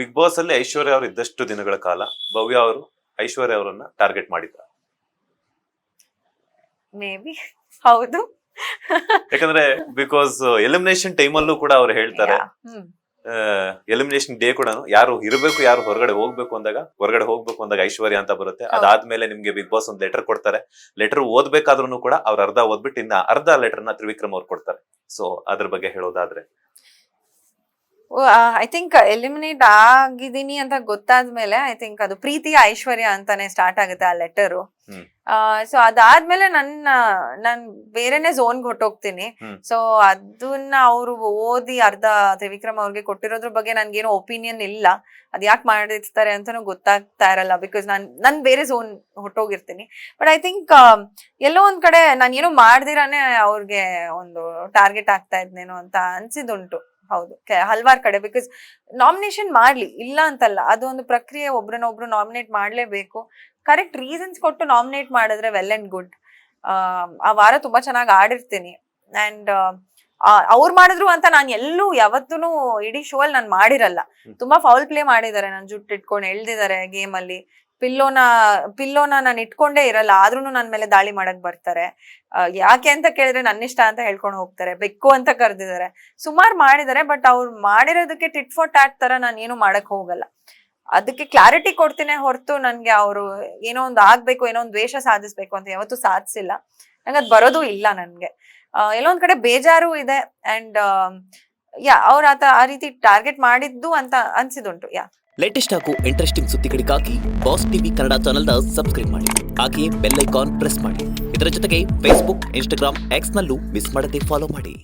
Big boss ಅಲ್ಲಿ ಐಶ್ವರ್ಯ ಅವರು ಇದ್ದಷ್ಟು ದಿನಗಳ ಕಾಲ ಭವ್ಯ ಅವರು ಐಶ್ವರ್ಯ ಅವರನ್ನ ಟಾರ್ಗೆಟ್ ಮಾಡಿದ್ದಾರೆ. ಮೇ ಬಿ ಹೌದು. ಯಾಕಂದ್ರೆ ಬಿಕಾಸ್ ಎಲಿಮಿನೇಷನ್ ಟೈಮ್ ಅಲ್ಲೂ ಕೂಡ ಅವ್ರು ಹೇಳ್ತಾರೆ, ಹ್ಮ್ ಎಲಿಮಿನೇಷನ್ ಡೇ ಕೂಡ ಯಾರು ಇರಬೇಕು ಯಾರು ಹೊರಗಡೆ ಹೋಗ್ಬೇಕು ಅಂದಾಗ ಐಶ್ವರ್ಯ ಅಂತ ಬರುತ್ತೆ. ಅದಾದ್ಮೇಲೆ ನಿಮ್ಗೆ ಬಿಗ್ ಬಾಸ್ ಒಂದು ಲೆಟರ್ ಕೊಡ್ತಾರೆ. ಲೆಟರ್ ಓದ್ಬೇಕಾದ್ರೂ ಕೂಡ ಅವ್ರು ಅರ್ಧ ಓದ್ಬಿಟ್ಟು ಇನ್ನ ಅರ್ಧ ಲೆಟರ್ನ ತ್ರಿವಿಕ್ರಮ್ ಅವ್ರು ಕೊಡ್ತಾರೆ. ಸೊ ಅದ್ರ ಬಗ್ಗೆ ಹೇಳೋದಾದ್ರೆ ಐ ಥಿಂಕ್ ಎಲಿಮಿನೇಟ್ ಆಗಿದ್ದೀನಿ ಅಂತ ಗೊತ್ತಾದ್ಮೇಲೆ ಐ ಥಿಂಕ್ ಅದು ಪ್ರೀತಿಯ ಐಶ್ವರ್ಯ ಅಂತಾನೆ ಸ್ಟಾರ್ಟ್ ಆಗುತ್ತೆ ಆ ಲೆಟರು. ಸೊ ಅದಾದ್ಮೇಲೆ ನಾನ್ ಬೇರೆನೆ ಝೋನ್ಗೆ ಹೊಟ್ಟೋಗ್ತೀನಿ. ಸೊ ಅದನ್ನ ಅವ್ರು ಓದಿ ಅರ್ಧ ತ್ರಿವಿಕ್ರಮ್ ಅವ್ರಿಗೆ ಕೊಟ್ಟಿರೋದ್ರ ಬಗ್ಗೆ ನನ್ಗೇನು ಒಪಿನಿಯನ್ ಇಲ್ಲ. ಅದ್ ಯಾಕೆ ಮಾಡಿರ್ತಾರೆ ಅಂತಾನು ಗೊತ್ತಾಗ್ತಾ ಇರಲ್ಲ, ಬಿಕಾಸ್ ನನ್ ಬೇರೆ ಝೋನ್ ಹೊಟ್ಟೋಗಿರ್ತೀನಿ. ಬಟ್ ಐ ಥಿಂಕ್ ಎಲ್ಲೋ ಒಂದ್ ಕಡೆ ನಾನು ಏನೋ ಮಾಡ್ದಿರಾನೆ ಅವ್ರಿಗೆ ಒಂದು ಟಾರ್ಗೆಟ್ ಆಗ್ತಾ ಇದ್ನೇನೋ ಅಂತ ಅನ್ಸಿದುಂಟು. ಹೌದು, ಹಲ್ವಾರ್ ಕಡೆ. ಬಿಕಾಸ್ ನಾಮಿನೇಷನ್ ಮಾಡ್ಲಿ, ಇಲ್ಲ ಅಂತಲ್ಲ, ಅದು ಒಂದು ಪ್ರಕ್ರಿಯೆ. ಒಬ್ರನ್ನೊಬ್ರು ನಾಮಿನೇಟ್ ಮಾಡ್ಲೇಬೇಕು. ಕರೆಕ್ಟ್ ರೀಸನ್ಸ್ ಕೊಟ್ಟು ನಾಮಿನೇಟ್ ಮಾಡಿದ್ರೆ ವೆಲ್ ಅಂಡ್ ಗುಡ್. ಆ ವಾರ ತುಂಬಾ ಚೆನ್ನಾಗಿ ಆಡಿರ್ತೀನಿ. ಅಂಡ್ ಅವ್ರು ಮಾಡಿದ್ರು ಅಂತ ನಾನು ಎಲ್ಲೂ ಯಾವತ್ತೂ ಇಡೀ ಶೋ ಅಲ್ಲಿ ನಾನು ಮಾಡಿರಲ್ಲ. ತುಂಬಾ ಫೌಲ್ ಪ್ಲೇ ಮಾಡಿದ್ದಾರೆ, ನನ್ ಜುಟ್ಟು ಇಟ್ಕೊಂಡು ಎಳ್ದಿದ್ದಾರೆ ಗೇಮ್ ಅಲ್ಲಿ. ಪಿಲ್ಲೋನ ನಾನು ಇಟ್ಕೊಂಡೇ ಇರಲ್ಲ, ಆದ್ರೂ ನನ್ ಮೇಲೆ ದಾಳಿ ಮಾಡಕ್ ಬರ್ತಾರೆ. ಯಾಕೆ ಅಂತ ಕೇಳಿದ್ರೆ ನನ್ನಿಷ್ಟ ಅಂತ ಹೇಳ್ಕೊಂಡು ಹೋಗ್ತಾರೆ. ಬೆಕ್ಕು ಅಂತ ಕರೆದಿದ್ದಾರೆ, ಸುಮಾರು ಮಾಡಿದ್ದಾರೆ. ಬಟ್ ಅವ್ರು ಮಾಡಿರೋದಕ್ಕೆ ಟಿಟ್ ಫಾರ್ ಟ್ಯಾಟ್ ತರ ನಾನು ಏನು ಮಾಡಕ್ ಹೋಗಲ್ಲ. ಅದಕ್ಕೆ ಕ್ಲಾರಿಟಿ ಕೊಡ್ತೀನಿ ಹೊರತು ನನ್ಗೆ ಅವರು ಏನೋ ಒಂದು ಆಗ್ಬೇಕು, ಏನೋ ಒಂದು ದ್ವೇಷ ಸಾಧಿಸ್ಬೇಕು ಅಂತ ಯಾವತ್ತೂ ಸಾಧಿಸಿಲ್ಲ. ನಂಗೆ ಅದ್ ಬರೋದು ಇಲ್ಲ. ನನ್ಗೆ ಎಲ್ಲೋ ಒಂದ್ ಕಡೆ ಬೇಜಾರು ಇದೆ. ಅಂಡ್ ಅವ್ರ ಆ ರೀತಿ ಟಾರ್ಗೆಟ್ ಮಾಡಿದ್ದು ಅಂತ ಅನ್ಸಿದುಂಟು. ಲೇಟೆಸ್ಟ್ ಹಾಗೂ ಇಂಟ್ರೆಸ್ಟಿಂಗ್ ಸುದ್ದಿಗಳಿಗಾಗಿ ಬಾಸ್ ಟಿವಿ ಕನ್ನಡ ಚಾನೆಲ್ನ ಸಬ್ಸ್ಕ್ರೈಬ್ ಮಾಡಿ. ಹಾಗೆಯೇ ಬೆಲ್ ಐಕಾನ್ ಪ್ರೆಸ್ ಮಾಡಿ. ಇದರ ಜೊತೆಗೆ ಫೇಸ್ಬುಕ್, ಇನ್ಸ್ಟಾಗ್ರಾಮ್, ಎಕ್ಸ್ ನಲ್ಲೂ ಮಿಸ್ ಮಾಡದೆ ಫಾಲೋ ಮಾಡಿ.